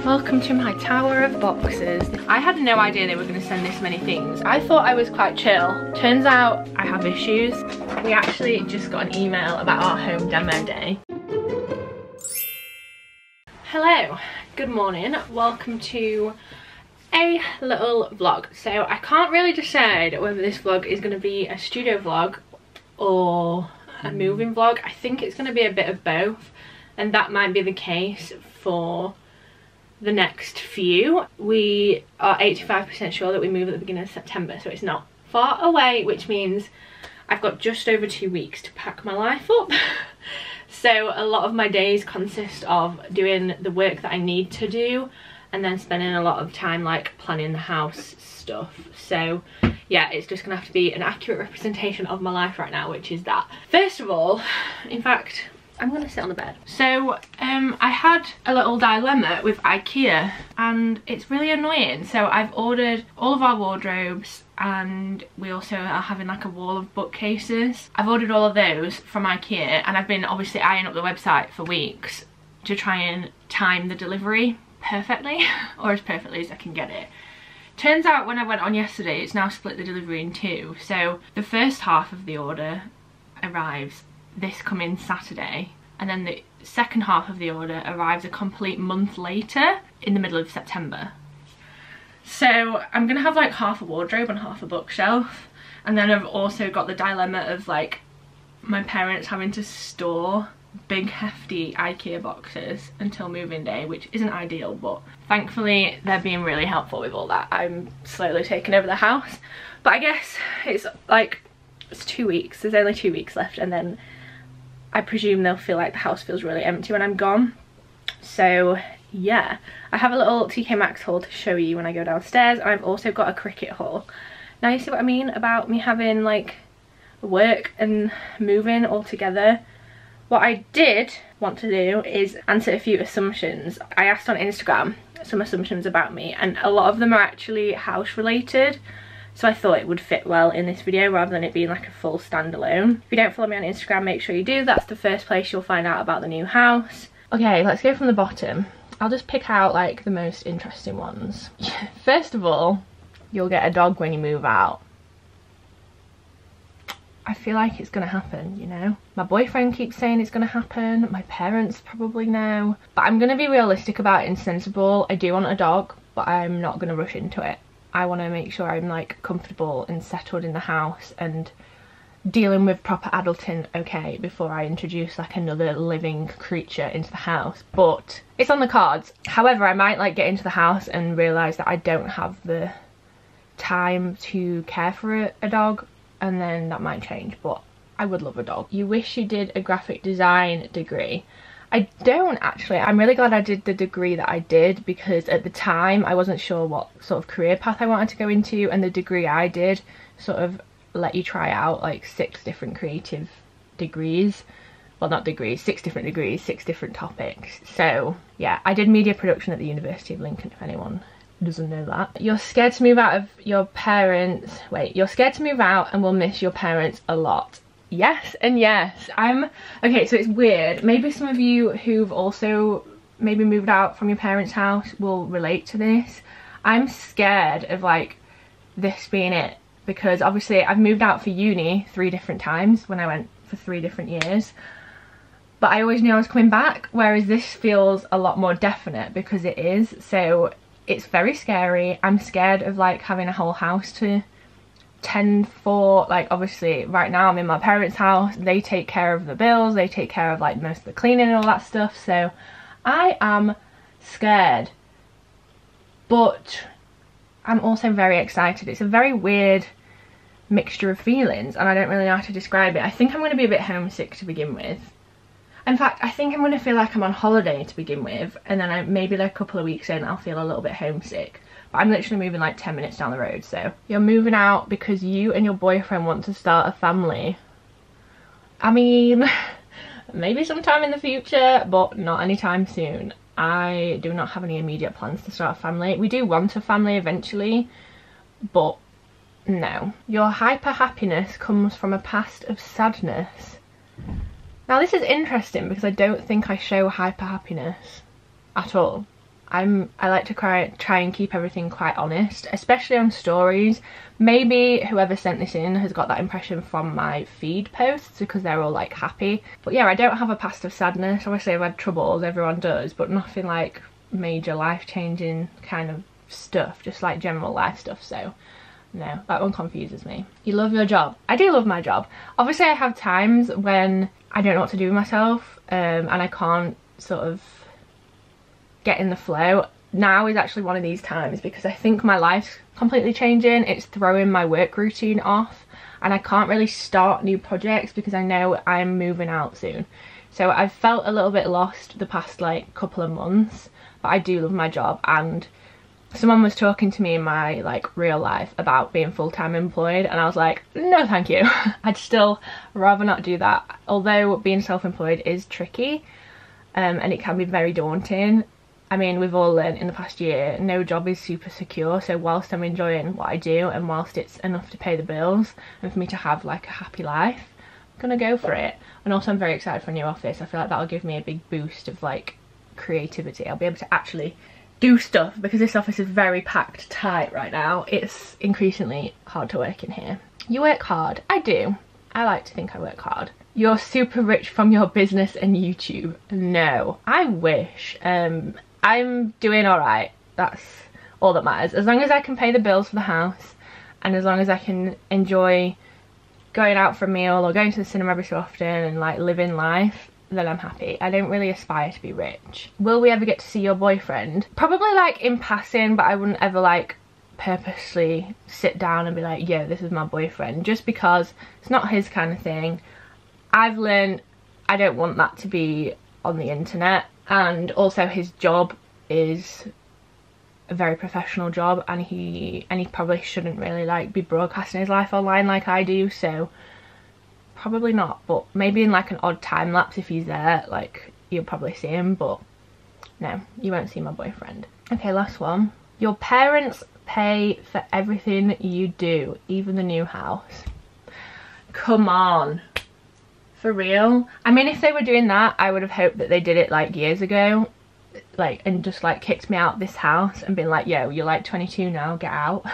Welcome to my tower of boxes. I had no idea they were going to send this many things. I thought I was quite chill. Turns out I have issues. We actually just got an email about our home demo day. Hello, good morning. Welcome to a little vlog. So I can't really decide whether this vlog is going to be a studio vlog or a moving vlog. I think it's going to be a bit of both, and that might be the case for the next few. We are 85% sure that we move at the beginning of September, so it's not far away, which means I've got just over 2 weeks to pack my life up. So a lot of my days consist of doing the work that I need to do and then spending a lot of time like planning the house stuff. So yeah, it's just gonna have to be an accurate representation of my life right now, which is that. First of all, in fact, I'm gonna sit on the bed. So I had a little dilemma with IKEA and it's really annoying. So I've ordered all of our wardrobes and we also are having like a wall of bookcases. I've ordered all of those from IKEA and I've been obviously eyeing up the website for weeks to try and time the delivery perfectly, or as perfectly as I can get it. Turns out when I went on yesterday, it's now split the delivery in two. So the first half of the order arrives this coming Saturday, and then the second half of the order arrives a complete month later in the middle of September. So I'm gonna have like half a wardrobe and half a bookshelf, and then I've also got the dilemma of like my parents having to store big hefty IKEA boxes until moving day, which isn't ideal, but thankfully they're being really helpful with all that. I'm slowly taking over the house, but I guess it's like, it's 2 weeks, there's only 2 weeks left, and then I presume they'll feel like the house feels really empty when I'm gone. So yeah, I have a little TK Maxx haul to show you when I go downstairs, and I've also got a Cricut haul. Now you see what I mean about me having like work and moving all together. What I did want to do is answer a few assumptions. I asked on Instagram some assumptions about me, and a lot of them are actually house related. So I thought it would fit well in this video rather than it being like a full standalone. If you don't follow me on Instagram, make sure you do. That's the first place you'll find out about the new house. Okay, let's go from the bottom. I'll just pick out like the most interesting ones. First of all, you'll get a dog when you move out. I feel like it's gonna happen, you know? My boyfriend keeps saying it's gonna happen, my parents probably know, but I'm gonna be realistic about it and sensible. I do want a dog, but I'm not gonna rush into it. I want to make sure I'm like comfortable and settled in the house and dealing with proper adulting okay before I introduce like another living creature into the house. But it's on the cards. However, I might like get into the house and realise that I don't have the time to care for a dog, and then that might change, but I would love a dog. You wish you did a graphic design degree. I don't actually. I'm really glad I did the degree that I did, because at the time I wasn't sure what sort of career path I wanted to go into, and the degree I did sort of let you try out like 6 different creative degrees. Well, not degrees, 6 different degrees, 6 different topics. So yeah, I did media production at the University of Lincoln, if anyone doesn't know that. You're scared to move out of your parents. Wait, you're scared to move out and will miss your parents a lot. Yes and yes. Okay, so it's weird. Maybe some of you who've also maybe moved out from your parents' house will relate to this. I'm scared of like this being it, because obviously I've moved out for uni 3 different times when I went for 3 different years, but I always knew I was coming back, whereas this feels a lot more definite because it is. So it's very scary. I'm scared of like having a whole house to tend for. Like obviously right now I'm in my parents' house, they take care of the bills, they take care of like most of the cleaning and all that stuff, so I am scared, but I'm also very excited. It's a very weird mixture of feelings and I don't really know how to describe it. I think I'm going to be a bit homesick to begin with. In fact, I think I'm going to feel like I'm on holiday to begin with, and then maybe like a couple of weeks in I'll feel a little bit homesick. But I'm literally moving like 10 minutes down the road. So you're moving out because you and your boyfriend want to start a family. I mean, maybe sometime in the future, but not anytime soon. I do not have any immediate plans to start a family. We do want a family eventually, but no. Your hyper happiness comes from a past of sadness. Now this is interesting because I don't think I show hyper happiness at all. I like to try and keep everything quite honest, especially on stories. Maybe whoever sent this in has got that impression from my feed posts because they're all like happy. But yeah, I don't have a past of sadness. Obviously I've had troubles, everyone does, but nothing like major life-changing kind of stuff, just like general life stuff. So no, that one confuses me. You love your job. I do love my job. Obviously I have times when I don't know what to do with myself, and I can't sort of get in the flow. Now is actually one of these times because I think my life's completely changing. It's throwing my work routine off and I can't really start new projects because I know I'm moving out soon. So I've felt a little bit lost the past like couple of months, but I do love my job. And someone was talking to me in my like real life about being full-time employed and I was like, no thank you. I'd still rather not do that. Although being self-employed is tricky, and it can be very daunting. I mean, we've all learned in the past year, no job is super secure. So whilst I'm enjoying what I do and whilst it's enough to pay the bills and for me to have like a happy life, I'm gonna go for it. And also I'm very excited for a new office. I feel like that'll give me a big boost of like creativity. I'll be able to actually do stuff because this office is very packed tight right now. It's increasingly hard to work in here. You work hard. I do. I like to think I work hard. You're super rich from your business and YouTube. No, I wish. I'm doing alright. That's all that matters. As long as I can pay the bills for the house and as long as I can enjoy going out for a meal or going to the cinema every so often and like living life, then I'm happy. I don't really aspire to be rich. Will we ever get to see your boyfriend? Probably like in passing, but I wouldn't ever like purposely sit down and be like, yo, this is my boyfriend, just because it's not his kind of thing. I've learned I don't want that to be on the internet, and also his job is a very professional job and he probably shouldn't really like be broadcasting his life online like I do, so probably not. But maybe in like an odd time lapse if he's there, like you'll probably see him, but no, you won't see my boyfriend. Okay, last one. Your parents pay for everything you do, even the new house. Come on, for real? I mean, if they were doing that, I would have hoped that they did it like years ago, like, and just like kicked me out of this house and been like, yo, you're like 22 now, get out.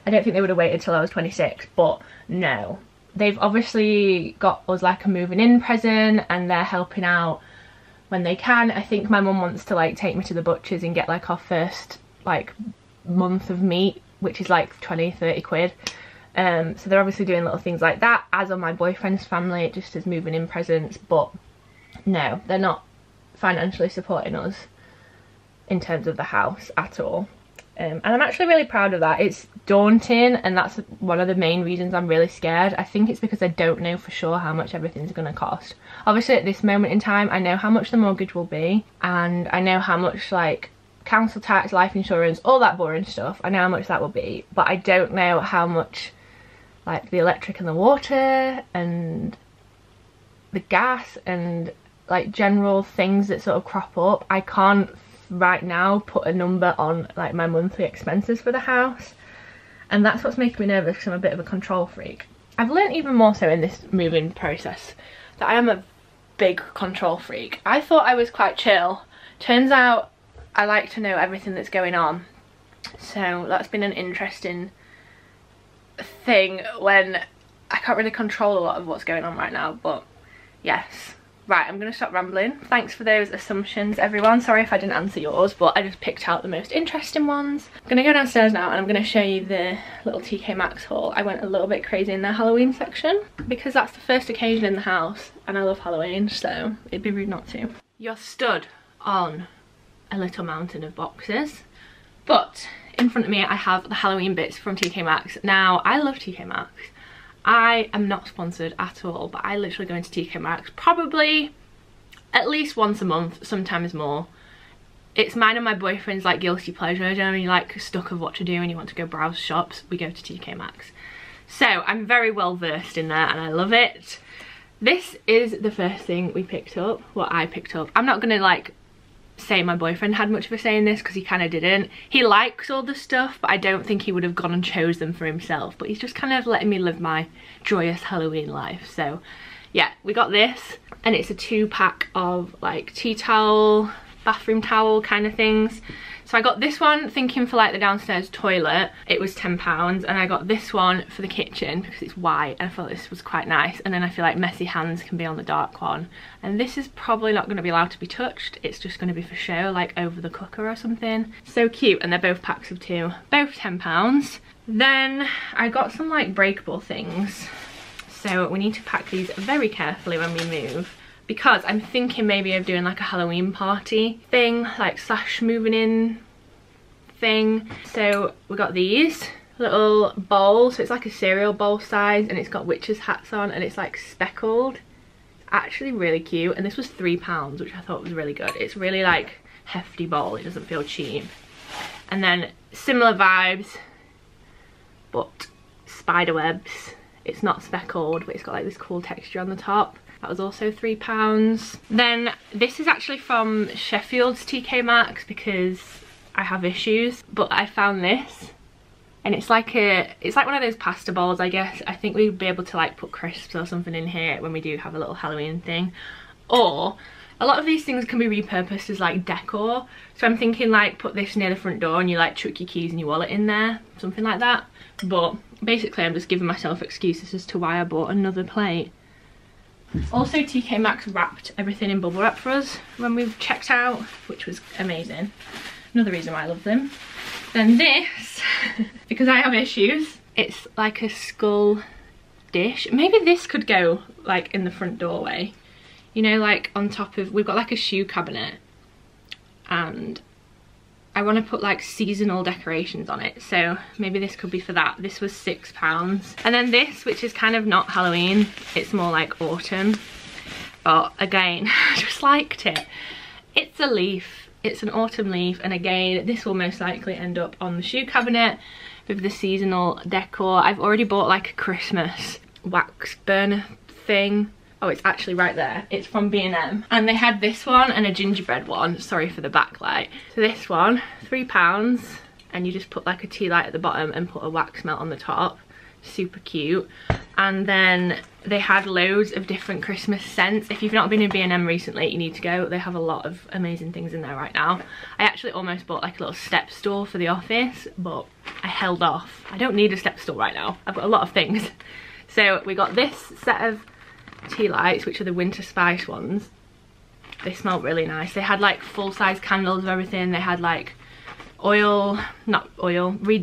I don't think they would have waited till I was 26, but no. They've obviously got us like a moving in present and they're helping out when they can. I think my mum wants to like take me to the butcher's and get like our first like month of meat, which is like 20-30 quid. So they're obviously doing little things like that, as are my boyfriend's family, just as moving in presents. But no, they're not financially supporting us in terms of the house at all. And I'm actually really proud of that. It's daunting, and that's one of the main reasons I'm really scared. I think it's because I don't know for sure how much everything's going to cost. Obviously at this moment in time I know how much the mortgage will be, and I know how much like council tax, life insurance, all that boring stuff, I know how much that will be, but I don't know how much like the electric and the water and the gas and like general things that sort of crop up. I can't right now put a number on like my monthly expenses for the house, and that's what's making me nervous because I'm a bit of a control freak. I've learned even more so in this moving process that I am a big control freak. I thought I was quite chill. Turns out I like to know everything that's going on, so that's been an interesting thing when I can't really control a lot of what's going on right now. But yes, right, I'm gonna stop rambling. Thanks for those assumptions, everyone. Sorry if I didn't answer yours, but I just picked out the most interesting ones. I'm gonna go downstairs now and I'm gonna show you the little TK Maxx haul. I went a little bit crazy in their Halloween section because that's the first occasion in the house and I love Halloween, so it'd be rude not to. You're stood on a little mountain of boxes, but in front of me I have the Halloween bits from TK Maxx. Now, I love TK Maxx. I am not sponsored at all, but I literally go into TK Maxx probably at least once a month, sometimes more. It's mine and my boyfriend's like guilty pleasure. You know, when you're like stuck of what to do and you want to go browse shops, we go to TK Maxx. So I'm very well versed in there and I love it. This is the first thing we picked up, what I picked up. I'm not gonna like say my boyfriend had much of a say in this because he kind of didn't. He likes all the stuff, but I don't think he would have gone and chose them for himself, but he's just kind of letting me live my joyous Halloween life. So yeah, we got this, and it's a 2-pack of like tea towel bathroom towel kind of things. So I got this one thinking for like the downstairs toilet, it was £10, and I got this one for the kitchen because it's white and I thought this was quite nice, and then I feel like messy hands can be on the dark one. And this is probably not going to be allowed to be touched, it's just going to be for show, like over the cooker or something. So cute, and they're both packs of 2, both £10. Then I got some like breakable things, so we need to pack these very carefully when we move, because I'm thinking maybe of doing like a Halloween party thing, like slash moving in thing. So we got these little bowls, so it's like a cereal bowl size, and it's got witches hats on, and it's like speckled. It's actually really cute, and this was £3, which I thought was really good. It's really like hefty bowl, it doesn't feel cheap. And then similar vibes, but spider webs. It's not speckled, but it's got like this cool texture on the top. That was also £3. Then this is actually from Sheffield's TK Maxx because I have issues, but I found this, and it's like one of those pasta bowls, I guess. I think we'd be able to like put crisps or something in here when we do have a little Halloween thing. Or a lot of these things can be repurposed as like decor. So I'm thinking like put this near the front door and you like chuck your keys and your wallet in there, something like that. But basically I'm just giving myself excuses as to why I bought another plate. Also, TK Maxx wrapped everything in bubble wrap for us when we checked out, which was amazing. Another reason why I love them. Then this, because I have issues, it's like a skull dish. Maybe this could go like in the front doorway. You know, like on top of, we've got like a shoe cabinet, and I want to put like seasonal decorations on it, so maybe this could be for that. This was £6. And then this, which is kind of not Halloween, it's more like autumn, but again I just liked it. It's a leaf, it's an autumn leaf, and again this will most likely end up on the shoe cabinet with the seasonal decor. I've already bought like a Christmas wax burner thing. Oh, it's actually right there. It's from B&M. And they had this one and a gingerbread one. Sorry for the backlight. So this one, £3. And you just put like a tea light at the bottom and put a wax melt on the top. Super cute. And then they had loads of different Christmas scents. If you've not been in B&M recently, you need to go. They have a lot of amazing things in there right now. I actually almost bought like a little step stool for the office, but I held off. I don't need a step stool right now. I've got a lot of things. So we got this set of tea lights, which are the winter spice ones. They smell really nice. They had like full-size candles of everything. They had like reed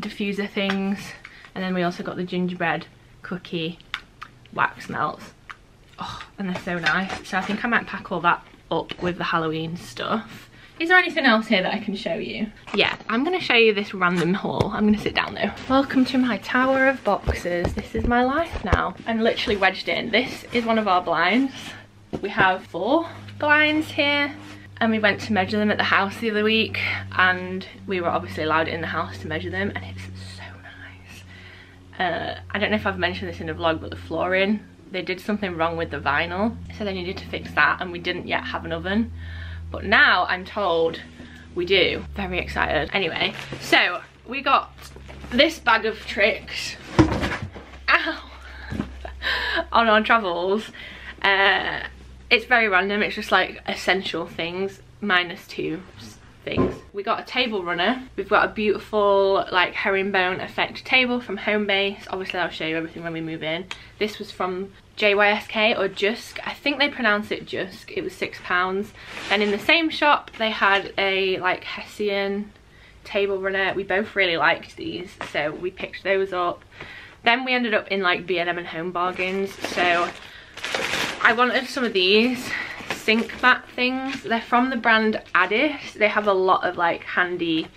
diffuser things, and then we also got the gingerbread cookie wax melts. Oh, and they're so nice. So I think I might pack all that up with the Halloween stuff. Is there anything else here that I can show you? Yeah, I'm gonna show you this random haul. I'm gonna sit down though. Welcome to my tower of boxes. This is my life now. I'm literally wedged in. This is one of our blinds. We have 4 blinds here, and we went to measure them at the house the other week, and we were obviously allowed in the house to measure them, and it's so nice. I don't know if I've mentioned this in a vlog, but the flooring, they did something wrong with the vinyl, so they needed to fix that, and we didn't yet have an oven. But now I'm told we do. Very excited. Anyway, so we got this bag of tricks. Ow! On our travels. It's very random. It's just like essential things minus 2 things. We got a table runner. We've got a beautiful like herringbone effect table from Homebase. Obviously I'll show you everything when we move in. This was from JYSK or Jusk. I think they pronounce it Jusk. It was £6. And in the same shop they had a like Hessian table runner. We both really liked these, so we picked those up. Then we ended up in like B&M and Home Bargains. So I wanted some of these sink mat things. They're from the brand Addis. They have a lot of like handy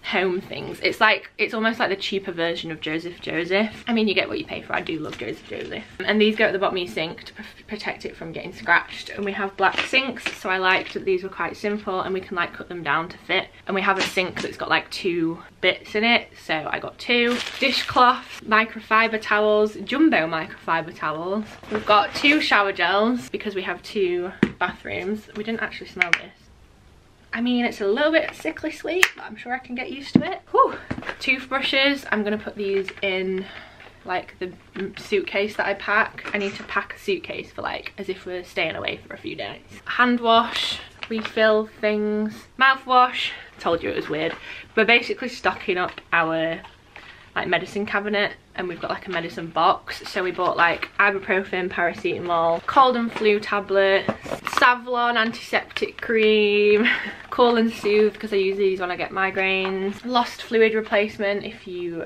home things. It's almost like the cheaper version of Joseph Joseph. I mean, you get what you pay for. I do love Joseph Joseph. And these go at the bottom of your sink to protect it from getting scratched. And we have black sinks, so I liked that these were quite simple and we can like cut them down to fit. And we have a sink that's got like 2 bits in it, so I got 2 dishcloths, microfiber towels, jumbo microfiber towels. We've got 2 shower gels because we have 2 bathrooms. We didn't actually smell this. I mean, it's a little bit sickly sweet, but I'm sure I can get used to it. Whew. Toothbrushes. I'm gonna put these in like the suitcase that I pack. I need to pack a suitcase for like as if we're staying away for a few days. Hand wash, refill things. Mouthwash, told you it was weird. We're basically stocking up our like medicine cabinet, and we've got like a medicine box, so we bought like ibuprofen, paracetamol, cold and flu tablets, Savlon antiseptic cream, Cool and Soothe because I use these when I get migraines, lost fluid replacement if you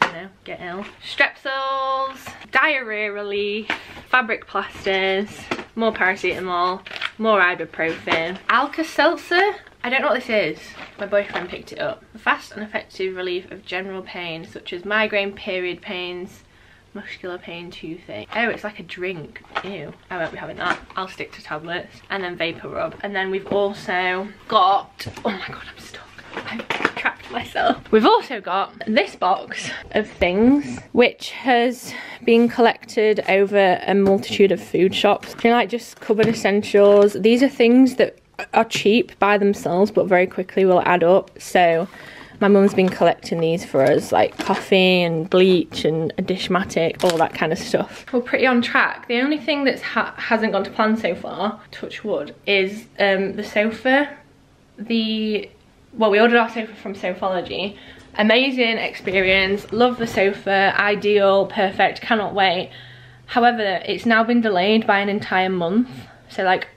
know, get ill, Strepsils, diarrhea relief, fabric plasters, more paracetamol, more ibuprofen, Alka-Seltzer. I don't know what this is. My boyfriend picked it up. Fast and effective relief of general pain such as migraine, period pains, muscular pain, toothache. Oh, it's like a drink. Ew. I won't be having that. I'll stick to tablets. And then vapor rub. And then we've also got, oh my god, I'm stuck. I've trapped myself. We've also got this box of things which has been collected over a multitude of food shops. You know, like just cupboard essentials. These are things that are cheap by themselves but very quickly will add up. So my mum's been collecting these for us, like coffee and bleach and a dishmatic, all that kind of stuff. We're pretty on track. The only thing that hasn't gone to plan so far, touch wood, is the sofa. Well, we ordered our sofa from Sofology. Amazing experience, love the sofa, ideal, perfect, cannot wait. However, it's now been delayed by an entire month, so like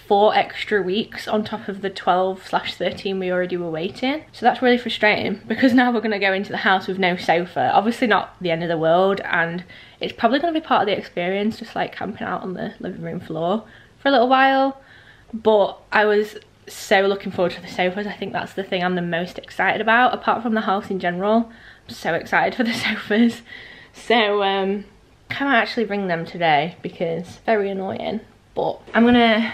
4 extra weeks on top of the 12/13 we already were waiting. So that's really frustrating because now we're going to go into the house with no sofa. Obviously not the end of the world, and it's probably going to be part of the experience, just like camping out on the living room floor for a little while. But I was so looking forward to the sofas. I think that's the thing I'm the most excited about, apart from the house in general. I'm so excited for the sofas. So I can't actually ring them today because it's very annoying. But I'm gonna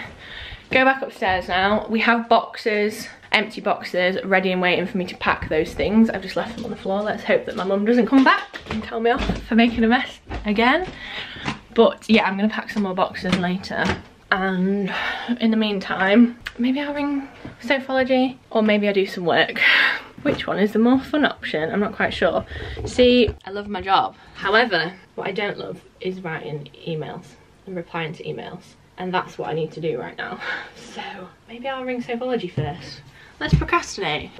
go back upstairs now. We have boxes, empty boxes, ready and waiting for me to pack those things. I've just left them on the floor. Let's hope that my mum doesn't come back and tell me off for making a mess again. But yeah, I'm gonna pack some more boxes later. And in the meantime, maybe I'll ring Sofology or maybe I'll do some work. Which one is the more fun option? I'm not quite sure. See, I love my job. However, what I don't love is writing emails and replying to emails. And that's what I need to do right now. So maybe I'll ring Sofology first. Let's procrastinate.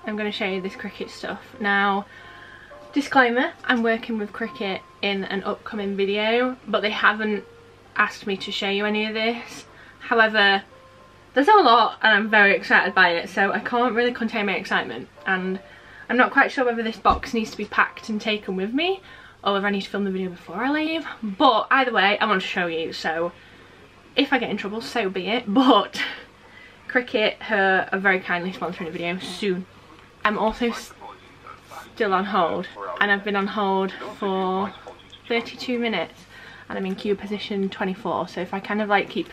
I'm going to show you this Cricut stuff. Now, disclaimer, I'm working with Cricut in an upcoming video, but they haven't asked me to show you any of this. However, there's a lot and I'm very excited by it, so I can't really contain my excitement. And I'm not quite sure whether this box needs to be packed and taken with me or whether I need to film the video before I leave. But either way, I want to show you, so if I get in trouble, so be it. But Cricut are very kindly sponsoring a video soon. I'm also still on hold, and I've been on hold for 32 minutes and I'm in queue position 24, so if I kind of like keep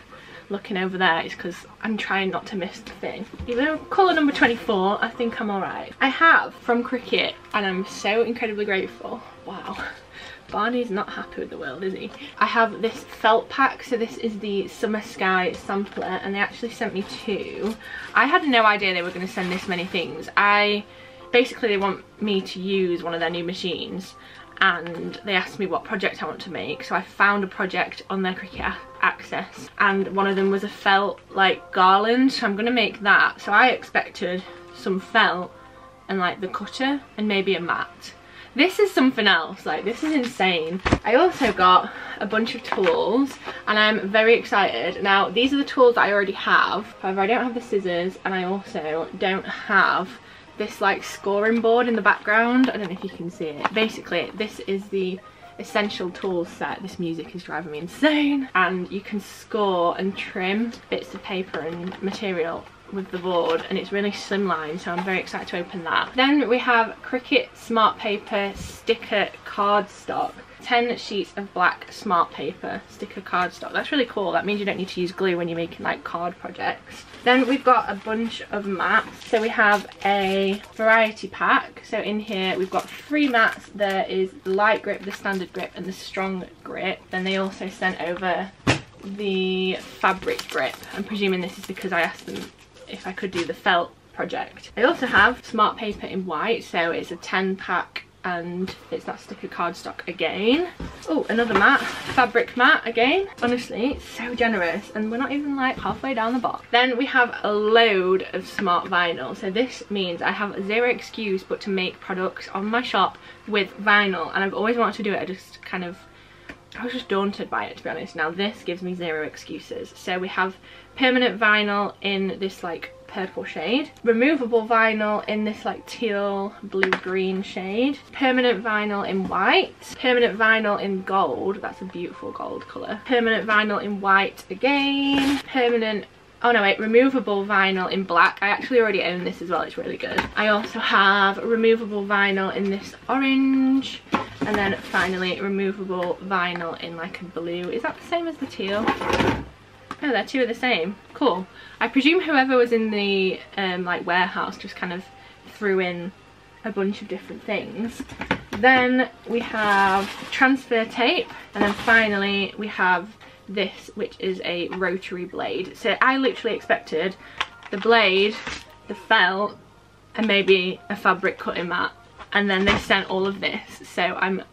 looking over there, it's because I'm trying not to miss the thing. Even though colour number 24, I think I'm alright. I have from Cricut, and I'm so incredibly grateful. Wow. Barney's not happy with the world, is he? I have this felt pack, so this is the Summer Sky sampler, and they actually sent me 2. I had no idea they were going to send this many things. Basically they want me to use one of their new machines, and they asked me what project I want to make, so I found a project on their Cricut Access, and one of them was a felt like garland, so I'm going to make that. So I expected some felt and like the cutter and maybe a mat. This is something else, like this is insane. I also got a bunch of tools and I'm very excited. Now these are the tools that I already have, however I don't have the scissors, and I also don't have this like scoring board in the background. I don't know if you can see it. Basically this is the essential tools set. This music is driving me insane, and you can score and trim bits of paper and material with the board, and it's really slimline, so I'm very excited to open that. Then we have Cricut Smart Paper Sticker Cardstock. 10 sheets of black smart paper sticker cardstock. That's really cool. That means you don't need to use glue when you're making like card projects. Then we've got a bunch of mats. So we have a variety pack. So in here we've got 3 mats. There is the light grip, the standard grip, and the strong grip. Then they also sent over the fabric grip. I'm presuming this is because I asked them if I could do the felt project. I also have smart paper in white, so it's a 10 pack and it's that sticker cardstock again. Oh, another mat, fabric mat again. Honestly, it's so generous, and we're not even like halfway down the box. Then we have a load of smart vinyl. So this means I have zero excuse but to make products on my shop with vinyl, and I've always wanted to do it. I was just daunted by it, to be honest. Now this gives me zero excuses. So we have permanent vinyl in this like purple shade, removable vinyl in this like teal blue green shade, permanent vinyl in white, permanent vinyl in gold, that's a beautiful gold colour, permanent vinyl in white again, removable vinyl in black. I actually already own this as well, it's really good. I also have removable vinyl in this orange, and then finally removable vinyl in like a blue. Is that the same as the teal? Oh, they're two of the same. Cool. I presume whoever was in the like warehouse just kind of threw in a bunch of different things. Then we have transfer tape, and then finally we have this, which is a rotary blade. So I literally expected the blade, the felt, and maybe a fabric cutting mat, and then they sent all of this. So I'm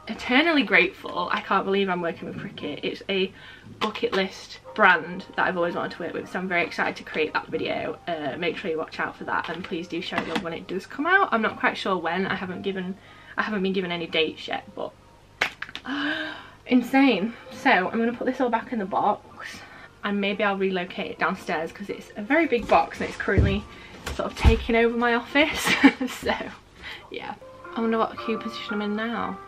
eternally grateful. I can't believe I'm working with Cricut. It's a bucket list brand that I've always wanted to work with, so I'm very excited to create that video. Make sure you watch out for that, and please do show love when it does come out. I'm not quite sure when. I haven't been given any dates yet, but insane. So I'm going to put this all back in the box, and maybe I'll relocate it downstairs because it's a very big box and it's currently sort of taking over my office. So yeah, I wonder what queue position I'm in now.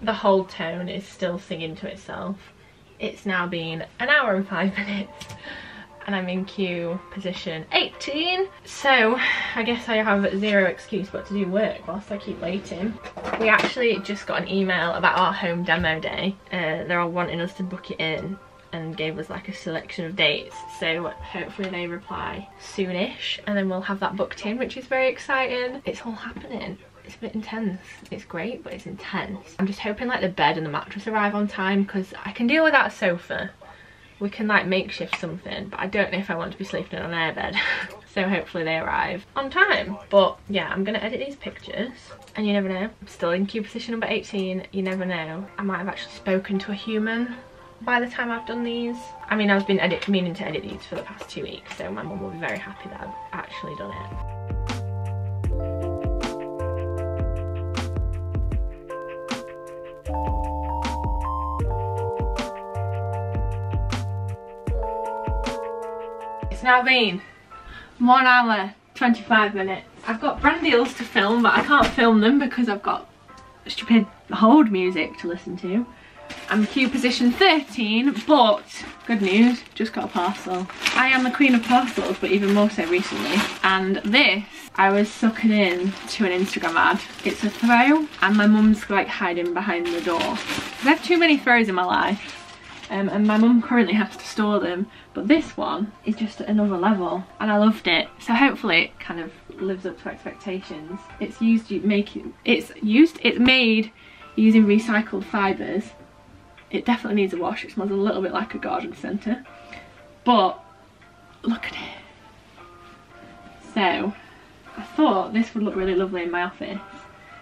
The whole tone is still singing to itself. It's now been an hour and 5 minutes and I'm in queue position 18. So I guess I have zero excuse but to do work whilst I keep waiting. We actually just got an email about our home demo day. They're all wanting us to book it in and gave us like a selection of dates. So hopefully they reply soonish and then we'll have that booked in, which is very exciting. It's all happening. It's a bit intense. It's great, but it's intense. I'm just hoping like the bed and the mattress arrive on time, because I can deal without a sofa. We can like makeshift something, but I don't know if I want to be sleeping in an airbed. So hopefully they arrive on time. But yeah, I'm gonna edit these pictures, and you never know. I'm still in queue position number 18. You never know. I might have actually spoken to a human by the time I've done these. I mean, I've been meaning to edit these for the past 2 weeks, so my mum will be very happy that I've actually done it. It's now been 1 hour 25 minutes. I've got brand deals to film, but I can't film them because I've got stupid hold music to listen to. I'm queue position 13, but good news, just got a parcel. I am the queen of parcels, but even more so recently. And this, I was sucking in to an Instagram ad. It's a throw, and my mum's like hiding behind the door. I have too many throws in my life. And my mum currently has to store them, but this one is just at another level and I loved it. So hopefully it kind of lives up to expectations. It's made using recycled fibres. It definitely needs a wash. It smells a little bit like a garden centre, but look at it. So I thought this would look really lovely in my office.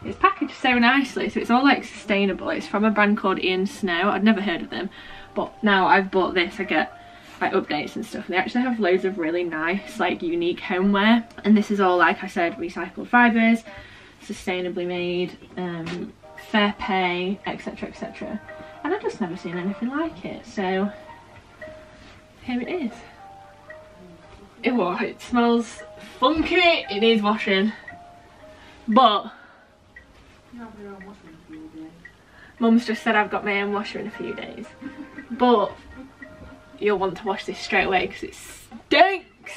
It's packaged so nicely, so it's all like sustainable. It's from a brand called Ian Snow. I'd never heard of them, but now I've bought this, I get like updates and stuff. They actually have loads of really nice like unique homeware, and this is all, like I said, recycled fibres, sustainably made, fair pay, etc, etc. And I've just never seen anything like it, so here it is. It smells funky. It needs washing, but Mum's just said I've got my own washer in a few days. But you'll want to watch this straight away because it stinks.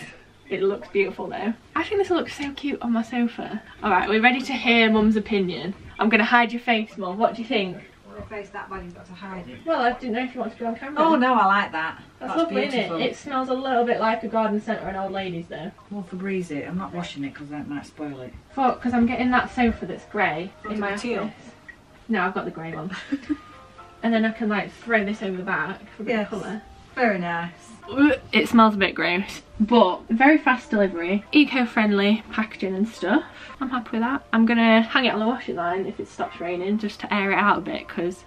It looks beautiful though. I think this looks so cute on my sofa. Alright, we're ready to hear Mum's opinion. I'm gonna hide your face, Mum. What do you think? Your face that bad, you've got to hide it. Well, I didn't know if you want to be on camera. Oh no, I like that. That's lovely, isn't it? It smells a little bit like a garden centre and old ladies though. Well, Febreze it. I'm not washing it because that might spoil it. Because I'm getting that sofa that's grey in my teal? office. No, I've got the grey one. And then I can like throw this over the back for a bit of colour. Very nice. It smells a bit gross, but very fast delivery, eco-friendly packaging and stuff. I'm happy with that. I'm gonna hang it on the washing line if it stops raining just to air it out a bit because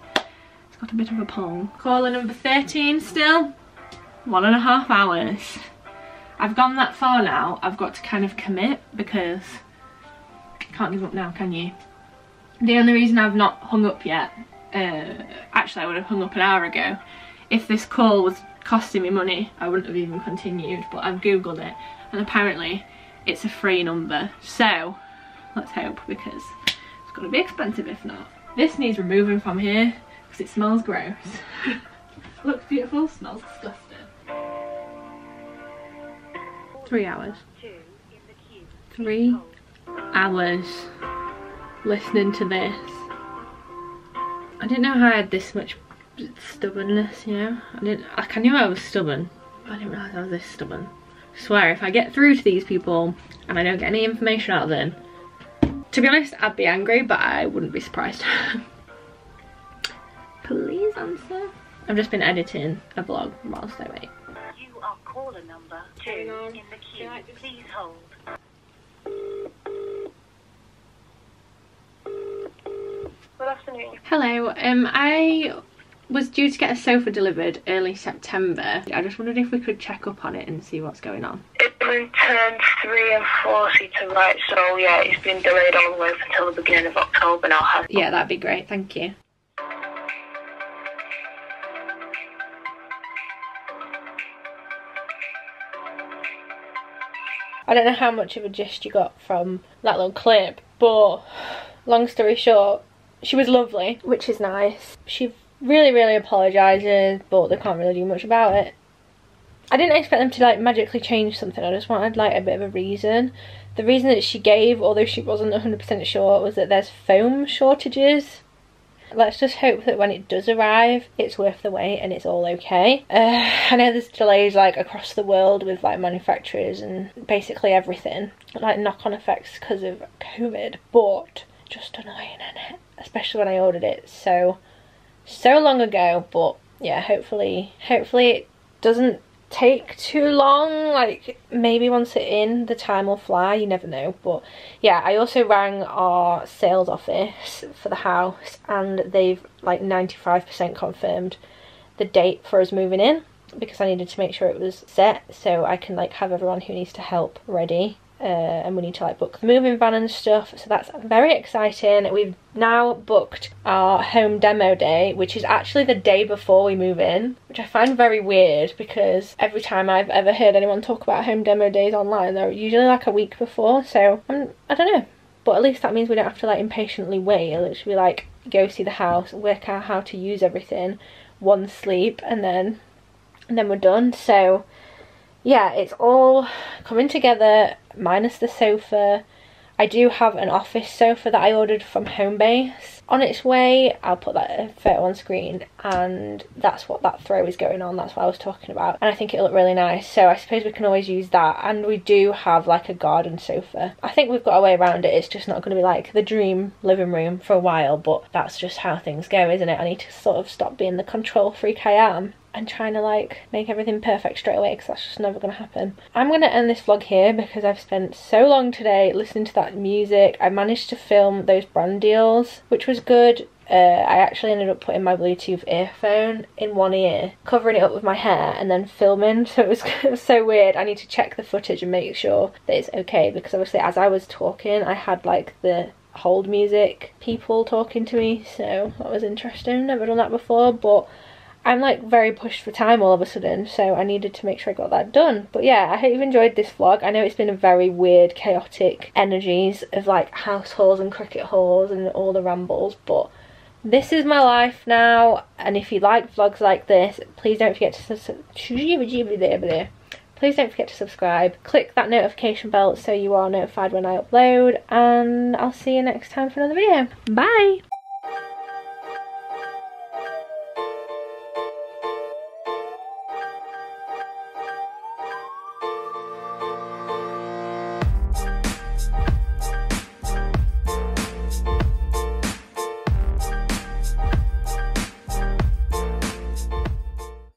it's got a bit of a pong. Caller number 13 still. 1.5 hours. I've gone that far now. I've got to kind of commit because you can't give up now, can you? The only reason I've not hung up yet, actually I would have hung up an hour ago. If this call was costing me money, I wouldn't have even continued, but I've googled it and apparently it's a free number, so let's hope because it's going to be expensive if not. This needs removing from here because it smells gross. Looks beautiful, smells disgusting. 3 hours. 3 hours listening to this. I didn't know how I had this much stubbornness, you know. I knew I was stubborn, but I didn't realise I was this stubborn. I swear, if I get through to these people and I don't get any information out of them, to be honest, I'd be angry, but I wouldn't be surprised. Please answer. I've just been editing a vlog whilst I wait. You are caller number 2 in the queue. Please hold. Good afternoon. Hello, I was due to get a sofa delivered early September. I just wondered if we could check up on it and see what's going on. It returned 3 and 4 seater right, so yeah, it's been delayed all the way up until the beginning of October now. Yeah, that'd be great, thank you. I don't know how much of a gist you got from that little clip, but long story short, she was lovely, which is nice. She really apologises, but they can't really do much about it. I didn't expect them to like magically change something. I just wanted like a bit of a reason. The reason that she gave, although she wasn't 100% sure, was that there's foam shortages. Let's just hope that when it does arrive, it's worth the wait and it's all okay. I know there's delays like across the world with like manufacturers and basically everything, like knock-on effects because of COVID, but just annoying, isn't it? Especially when I ordered it so long ago. But yeah, hopefully it doesn't take too long. Like maybe once it's in, the time will fly, you never know. But yeah, I also rang our sales office for the house and they've like 95% confirmed the date for us moving in, because I needed to make sure it was set so I can like have everyone who needs to help ready. And we need to like book the moving van and stuff, so that's very exciting. We've now booked our home demo day, which is actually the day before we move in, which I find very weird because every time I've ever heard anyone talk about home demo days online, they're usually like a week before. So I don't know, but at least that means we don't have to like impatiently wait. It'll literally like go see the house, work out how to use everything, one sleep, and then we're done. So yeah, it's all coming together, minus the sofa. I do have an office sofa that I ordered from Homebase on its way. I'll put that photo on screen, and that's what that throw is going on. That's what I was talking about, and I think it'll look really nice, so I suppose we can always use that. And we do have like a garden sofa. I think we've got a way around it. It's just not going to be like the dream living room for a while, but that's just how things go, isn't it? I need to sort of stop being the control freak I am and trying to like make everything perfect straight away, because that's just never going to happen. I'm going to end this vlog here because I've spent so long today listening to that music. I managed to film those brand deals, which was good. I actually ended up putting my Bluetooth earphone in one ear, covering it up with my hair and then filming, so it was so weird. I need to check the footage and make sure that it's okay, because obviously as I was talking I had like the hold music people talking to me, so that was interesting. Never done that before, but I'm like very pushed for time all of a sudden, so I needed to make sure I got that done. But yeah, I hope you've enjoyed this vlog. I know it's been a very weird, chaotic energies of like house hauls and cricket hauls and all the rambles, but this is my life now, and if you like vlogs like this, please don't forget to subscribe. Click that notification bell so you are notified when I upload, and I'll see you next time for another video. Bye!